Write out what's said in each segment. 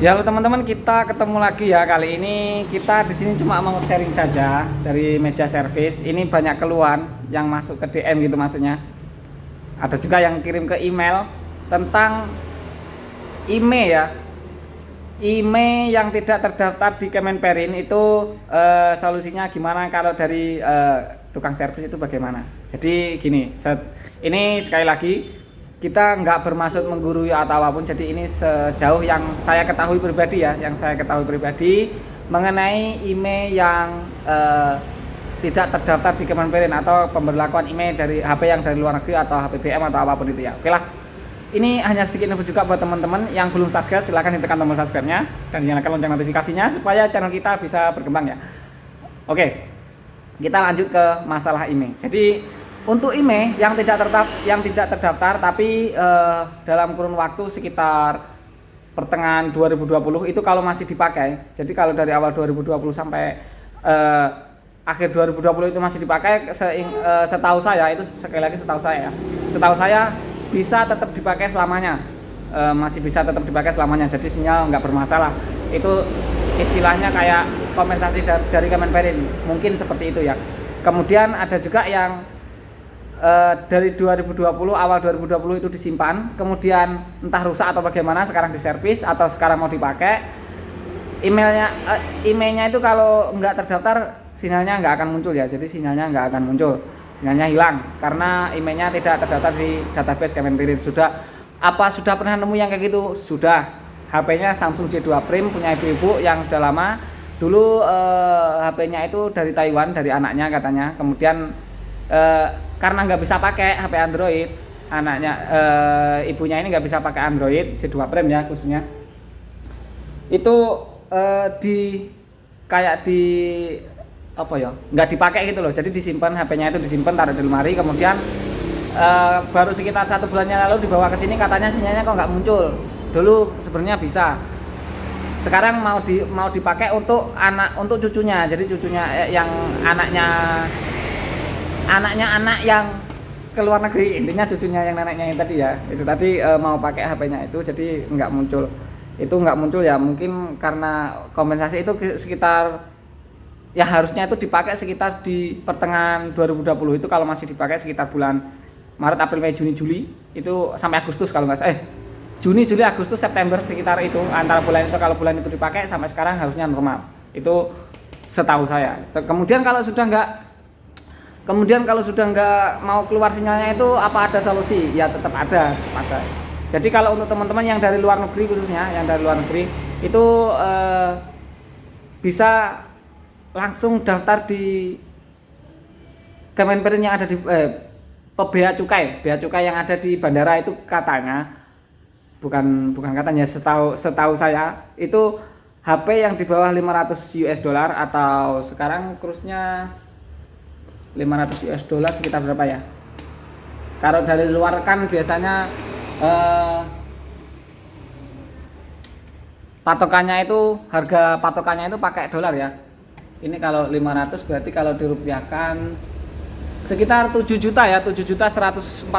Ya halo teman-teman, kita ketemu lagi ya. Kali ini kita di sini cuma mau sharing saja dari meja service. Ini banyak keluhan yang masuk ke DM gitu maksudnya. Ada juga yang kirim ke email tentang IMEI ya. IMEI yang tidak terdaftar di Kemenperin itu solusinya gimana kalau dari tukang servis itu bagaimana? Jadi gini, ini sekali lagi kita nggak bermaksud menggurui atau apapun, jadi ini sejauh yang saya ketahui pribadi ya, mengenai IMEI yang tidak terdaftar di Kemenperin atau pemberlakuan IMEI dari HP yang dari luar negeri atau HP BM atau apapun itu ya. Oke lah, ini hanya sedikit info juga buat teman-teman yang belum subscribe, silahkan ditekan tombol subscribe-nya dan nyalakan lonceng notifikasinya supaya channel kita bisa berkembang ya. Oke, kita lanjut ke masalah IMEI. Jadi untuk IMEI yang tidak terdaftar tapi dalam kurun waktu sekitar pertengahan 2020 itu kalau masih dipakai. Jadi kalau dari awal 2020 sampai akhir 2020 itu masih dipakai, setahu saya itu, sekali lagi setahu saya bisa tetap dipakai selamanya. Masih bisa tetap dipakai selamanya. Jadi sinyal nggak bermasalah. Itu istilahnya kayak kompensasi dari Kemenperin. Mungkin seperti itu ya. Kemudian ada juga yang dari 2020, awal 2020 itu disimpan, kemudian entah rusak atau bagaimana, sekarang diservis atau sekarang mau dipakai. Emailnya itu kalau nggak terdaftar sinyalnya nggak akan muncul ya. Jadi sinyalnya nggak akan muncul, sinyalnya hilang karena emailnya tidak terdaftar di database Kemenperin. Sudah pernah nemu yang kayak gitu? Sudah. HP-nya Samsung J2 Prime punya ibu-ibu yang sudah lama. Dulu HP-nya itu dari Taiwan, dari anaknya katanya. Kemudian karena nggak bisa pakai HP Android, ibunya ini nggak bisa pakai Android J2 Prime ya khususnya, itu nggak dipakai gitu loh. Jadi disimpan, HP-nya itu disimpan, taruh di lemari, kemudian baru sekitar 1 bulannya lalu dibawa ke sini, katanya sinyalnya kok nggak muncul. Dulu sebenarnya bisa, sekarang mau dipakai untuk cucunya. Jadi cucunya yang anak yang ke luar negeri, intinya cucunya yang neneknya yang tadi ya, itu tadi mau pakai HP-nya itu, jadi nggak muncul ya. Mungkin karena kompensasi itu sekitar, ya harusnya itu dipakai sekitar di pertengahan 2020 itu, kalau masih dipakai sekitar bulan Maret, April, Mei, Juni, Juli itu sampai Agustus kalau nggak salah, Juni, Juli, Agustus, September, sekitar itu, antara bulan itu, kalau bulan itu dipakai sampai sekarang harusnya normal, itu setahu saya. Kemudian kalau sudah nggak mau keluar sinyalnya itu, apa ada solusi? Ya tetap ada. Jadi kalau untuk teman-teman yang dari luar negeri, khususnya yang dari luar negeri itu bisa langsung daftar di Kemenperin yang ada di Bea Cukai yang ada di bandara itu, katanya, bukan katanya, setahu saya itu HP yang di bawah 500 US dollar atau sekarang kursnya 500 US dollar sekitar berapa ya? Kalau dari luar kan biasanya harga patokannya itu pakai dolar ya. Ini kalau 500 berarti kalau dirupiahkan sekitar 7 juta ya, 7.149.000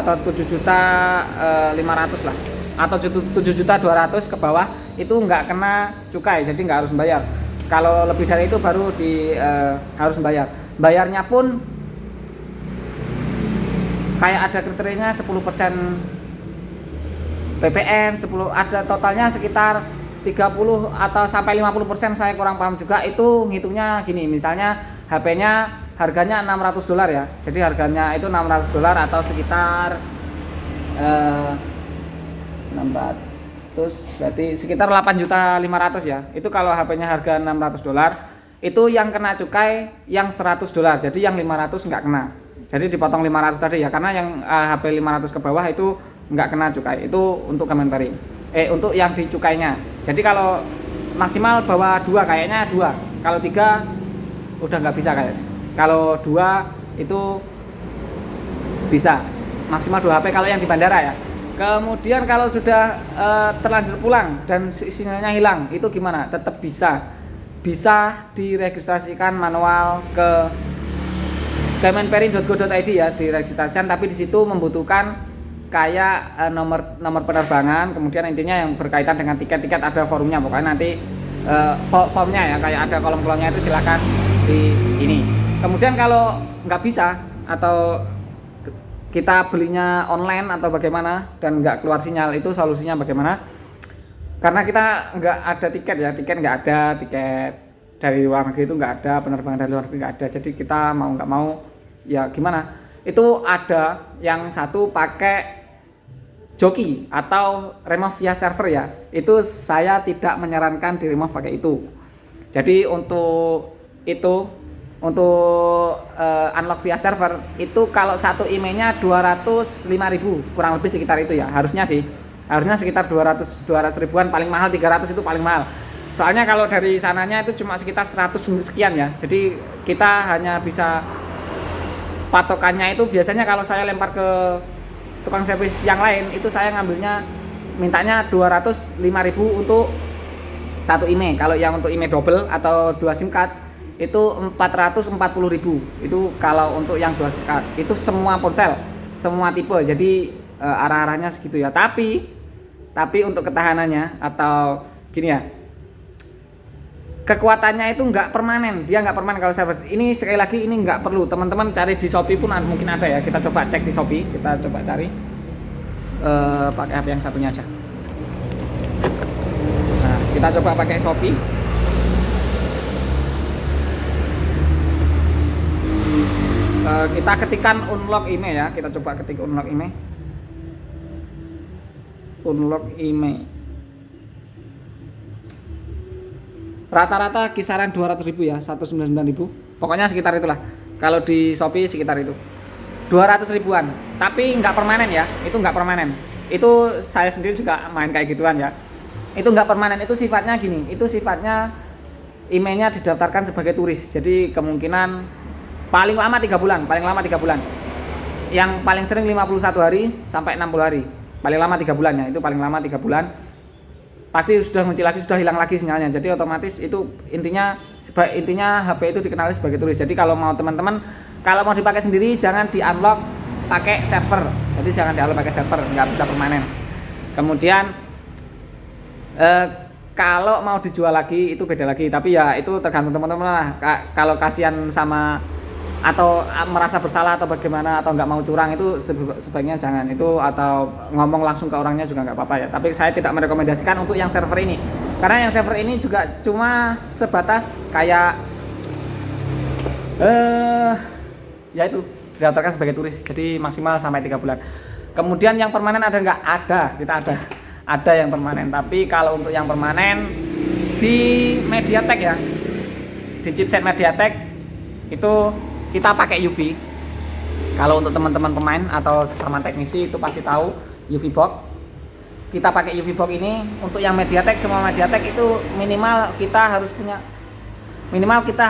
atau 7.500.000 lah, atau 7.200.000 ke bawah itu nggak kena cukai, jadi nggak harus bayar. Kalau lebih dari itu baru harus bayar. Bayarnya pun kayak ada kriterianya 10% PPN, ada totalnya sekitar 30 atau sampai 50%, saya kurang paham juga. Itu ngitungnya gini, misalnya HP-nya harganya 600 dolar ya. Jadi harganya itu 600 dolar atau sekitar 600 berarti sekitar 8.500.000 ya. Itu kalau HP-nya harga 600 dolar, itu yang kena cukai yang 100 dolar. Jadi yang 500 nggak kena. Jadi dipotong 500 tadi ya, karena yang HP 500 ke bawah itu nggak kena cukai. Itu untuk Kemenperin. Untuk yang dicukainya. Jadi kalau maksimal bawa 2, kayaknya 2. Kalau 3 udah nggak bisa kayaknya. Kalau 2 itu bisa maksimal 2 HP kalau yang di bandara ya. Kemudian kalau sudah terlanjur pulang dan sinyalnya hilang, itu gimana? Tetap bisa diregistrasikan manual ke kemenperin.go.id ya, diregistrasikan, tapi di situ membutuhkan kayak nomor penerbangan, kemudian intinya yang berkaitan dengan tiket-tiket ada forumnya, pokoknya nanti formnya ya, kayak ada kolom-kolomnya itu silakan di ini. Kemudian kalau nggak bisa atau kita belinya online atau bagaimana dan nggak keluar sinyal, itu solusinya bagaimana? Karena kita nggak ada tiket ya, tiket nggak ada, tiket dari luar negeri itu nggak ada, penerbangan dari luar negeri nggak ada, jadi kita mau nggak mau ya gimana? Itu ada yang satu pakai joki atau remove via server ya, itu saya tidak menyarankan di remove pakai itu. Jadi untuk itu, untuk unlock via server itu kalau satu emailnya 205.000 kurang lebih sekitar itu ya, harusnya sekitar 200 ribuan, paling mahal 300 itu paling mahal. Soalnya kalau dari sananya itu cuma sekitar 100 sekian ya, jadi kita hanya bisa patokannya itu biasanya kalau saya lempar ke tukang servis yang lain itu saya ngambilnya mintanya 205.000 untuk satu email. Kalau yang untuk email double atau 2 SIM card itu 440.000. Itu kalau untuk yang 2 SIM card. Itu semua ponsel, semua tipe. Jadi arah-arahnya segitu ya. Tapi untuk ketahanannya atau gini ya, kekuatannya itu nggak permanen, dia nggak permanen kalau server ini. Sekali lagi ini nggak perlu teman-teman cari di Shopee pun mungkin ada ya, kita coba cek di Shopee, kita coba cari pakai HP yang satunya aja. Nah, kita coba pakai Shopee. Kita ketikkan unlock email ya, kita coba ketik unlock email. Rata-rata kisaran 200.000 ya, 199.000. Pokoknya sekitar itulah. Kalau di Shopee sekitar itu. 200 ribuan. Tapi nggak permanen ya. Itu nggak permanen. Itu saya sendiri juga main kayak gituan ya. Itu nggak permanen, itu sifatnya gini. Itu sifatnya emailnya didaftarkan sebagai turis. Jadi kemungkinan paling lama 3 bulan, Yang paling sering 51 hari sampai 60 hari. Paling lama 3 bulan ya. Itu paling lama 3 bulan. Pasti sudah muncul lagi, sudah hilang lagi sinyalnya. Jadi otomatis itu intinya HP itu dikenali sebagai turis. Jadi kalau mau teman-teman, kalau mau dipakai sendiri jangan di unlock pakai server. Jadi jangan di unlock pakai server, nggak bisa permanen. Kemudian kalau mau dijual lagi itu beda lagi. Tapi ya itu tergantung teman-teman lah. Kalau kasihan sama atau merasa bersalah atau bagaimana atau nggak mau curang, itu sebaiknya jangan itu, atau ngomong langsung ke orangnya juga nggak apa-apa ya. Tapi saya tidak merekomendasikan untuk yang server ini, karena yang server ini juga cuma sebatas kayak ya itu didaftarkan sebagai turis, jadi maksimal sampai 3 bulan. Kemudian yang permanen ada nggak? Kita ada yang permanen. Tapi kalau untuk yang permanen di MediaTek ya, di chipset MediaTek itu kita pakai UV. Kalau untuk teman-teman pemain atau sesama teknisi itu pasti tahu UV box. Kita pakai UV box ini untuk yang MediaTek, semua MediaTek itu minimal kita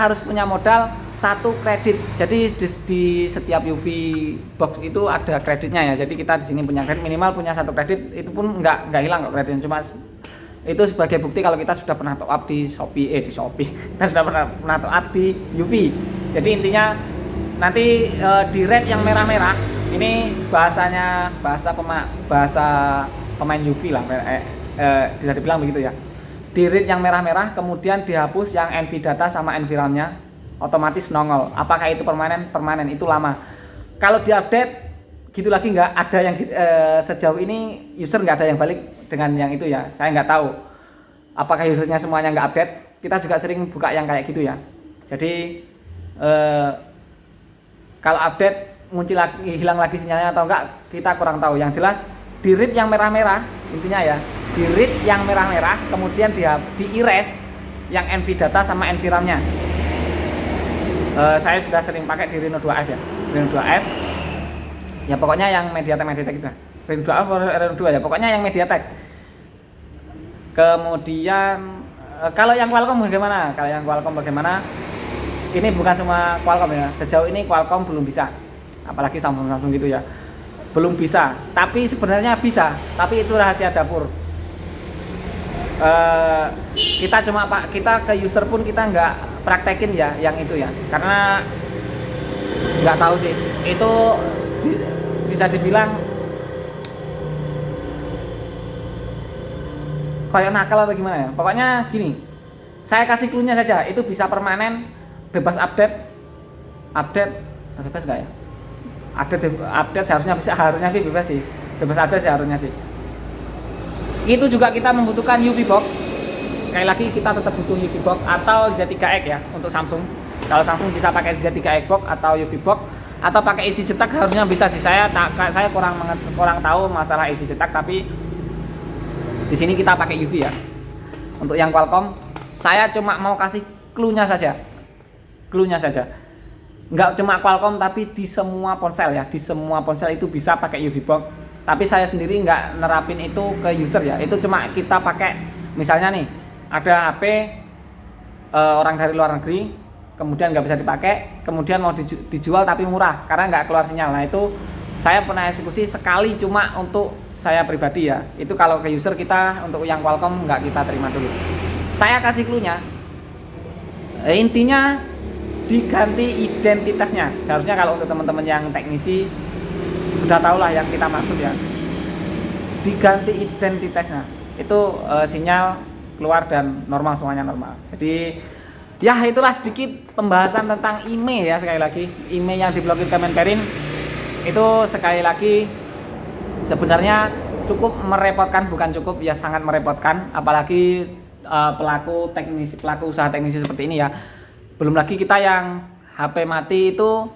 harus punya modal 1 kredit. Jadi di setiap UV box itu ada kreditnya ya. Jadi kita di sini punya kredit, minimal punya 1 kredit. Itu pun nggak hilang kok kreditnya, cuma itu sebagai bukti kalau kita sudah pernah top up di Shopee. Kita sudah pernah top up di UV. Jadi intinya nanti di red yang merah-merah ini bahasa pemain UV lah, bisa dibilang begitu ya. Di red yang merah-merah, kemudian dihapus yang NV data sama NV RAM-nya, otomatis nongol. Apakah itu permanen? Permanen, itu lama. Kalau diupdate gitu lagi nggak ada yang sejauh ini user nggak ada yang balik dengan yang itu ya. Saya nggak tahu apakah usernya semuanya nggak update. Kita juga sering buka yang kayak gitu ya. Jadi kalau update muncul lagi, hilang lagi sinyalnya atau enggak, kita kurang tahu. Yang jelas di read yang merah-merah, intinya ya, di read yang merah-merah, kemudian di erase yang NV data sama NV RAM-nya. Saya sudah sering pakai di Reno 2F ya, Reno 2F. Ya pokoknya yang MediaTek itu. Reno 2F atau Reno 2 ya, pokoknya yang MediaTek. Kemudian kalau yang Qualcomm bagaimana? Ini bukan semua Qualcomm ya. Sejauh ini Qualcomm belum bisa. Apalagi Samsung gitu ya. Belum bisa. Tapi sebenarnya bisa. Tapi itu rahasia dapur. Kita ke user pun kita nggak praktekin ya yang itu ya. Karena nggak tahu sih. Itu bisa dibilang kayak nakal atau gimana ya. Pokoknya gini, saya kasih clue-nya saja, itu bisa permanen, bebas update bebas nggak ya? Update harusnya bebas sih, bebas update harusnya sih. Itu juga kita membutuhkan UV box. Sekali lagi kita tetap butuh UV box atau Z3X ya untuk Samsung. Kalau Samsung bisa pakai Z3X box atau UV box atau pakai isi cetak harusnya bisa sih. Saya kurang tahu masalah isi cetak, tapi di sini kita pakai UV ya. Untuk yang Qualcomm, saya cuma mau kasih clue-nya saja. Nggak cuma Qualcomm tapi di semua ponsel ya, di semua ponsel itu bisa pakai UV box. Tapi saya sendiri nggak nerapin itu ke user ya. Itu cuma kita pakai, misalnya nih ada HP orang dari luar negeri, kemudian nggak bisa dipakai, kemudian mau dijual tapi murah karena nggak keluar sinyal. Nah itu saya pernah eksekusi sekali cuma untuk saya pribadi ya. Itu kalau ke user kita untuk yang Qualcomm nggak kita terima dulu. Saya kasih clue-nya. Intinya diganti identitasnya. Seharusnya kalau untuk teman-teman yang teknisi sudah tahu lah yang kita maksud ya. Diganti identitasnya. Itu sinyal keluar dan normal, semuanya normal. Jadi ya itulah sedikit pembahasan tentang IMEI ya. Sekali lagi IMEI yang diblokir Kemenperin itu sekali lagi sebenarnya cukup merepotkan, bukan cukup ya, sangat merepotkan, apalagi pelaku usaha teknisi seperti ini ya. Belum lagi kita yang HP mati itu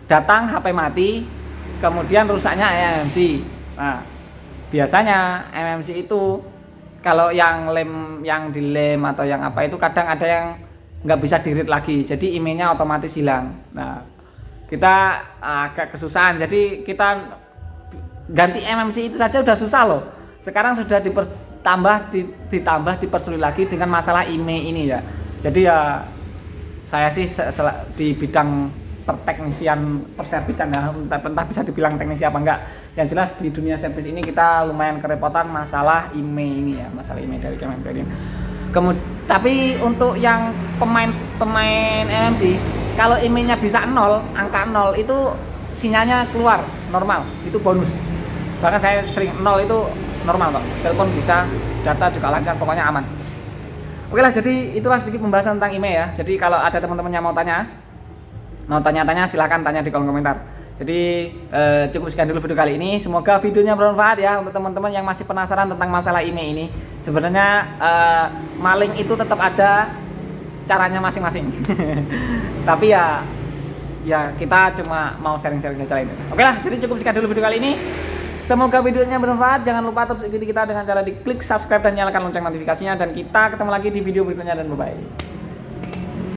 datang HP mati kemudian rusaknya MMC. Nah biasanya MMC itu kalau yang dilem atau yang apa itu kadang ada yang nggak bisa di-read lagi, jadi IMEI-nya otomatis hilang. Nah kita agak kesusahan, jadi kita ganti MMC itu saja udah susah loh. Sekarang sudah ditambah dipersulit lagi dengan masalah IMEI ini ya. Jadi ya saya sih di bidang perteknisian perservisan ya, entah bisa dibilang teknisi apa enggak. Yang jelas di dunia servis ini kita lumayan kerepotan masalah IMEI ini ya, masalah IMEI dari Kemenperin. Tapi untuk yang pemain MMC, kalau IMEI-nya bisa 0, angka 0 itu sinyalnya keluar normal, itu bonus. Bahkan saya sering 0 itu normal kok. Telepon bisa, data juga lancar, pokoknya aman. Oke lah, jadi itulah sedikit pembahasan tentang IMEI ya. Jadi kalau ada teman-teman yang mau tanya-tanya silahkan tanya di kolom komentar. Jadi cukup sekian dulu video kali ini. Semoga videonya bermanfaat ya untuk teman-teman yang masih penasaran tentang masalah IMEI ini. Sebenarnya maling itu tetap ada caranya masing-masing. Tapi ya kita cuma mau sharing-sharing saja ini. Oke lah, jadi cukup sekian dulu video kali ini. Semoga videonya bermanfaat. Jangan lupa terus ikuti kita dengan cara diklik subscribe dan nyalakan lonceng notifikasinya. Dan kita ketemu lagi di video berikutnya, dan bye-bye.